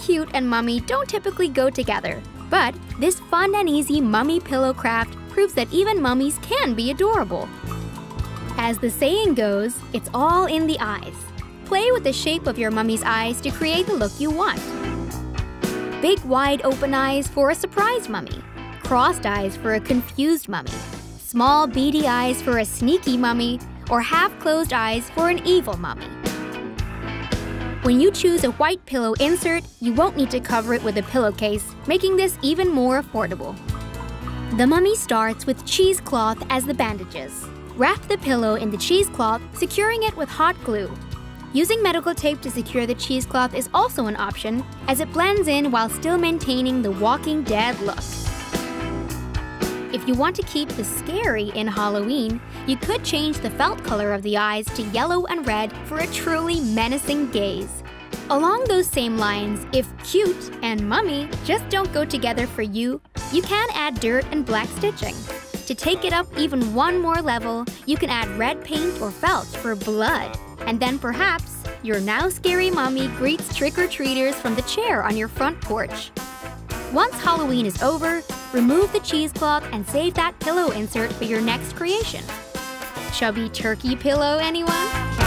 cute and mummy don't typically go together, but this fun and easy mummy pillow craft proves that even mummies can be adorable. As the saying goes, it's all in the eyes. Play with the shape of your mummy's eyes to create the look you want. Big wide open eyes for a surprised mummy. Crossed eyes for a confused mummy. Small beady eyes for a sneaky mummy. Or half-closed eyes for an evil mummy. When you choose a white pillow insert, you won't need to cover it with a pillowcase, making this even more affordable. The mummy starts with cheesecloth as the bandages. Wrap the pillow in the cheesecloth, securing it with hot glue. Using medical tape to secure the cheesecloth is also an option, as it blends in while still maintaining the Walking Dead look. If you want to keep the scary in Halloween, you could change the felt color of the eyes to yellow and red for a truly menacing gaze. Along those same lines, if cute and mummy just don't go together for you, you can add dirt and black stitching. To take it up even one more level, you can add red paint or felt for blood. And then perhaps your now scary mummy greets trick-or-treaters from the chair on your front porch. Once Halloween is over, remove the cheesecloth and save that pillow insert for your next creation. Chubby turkey pillow, anyone?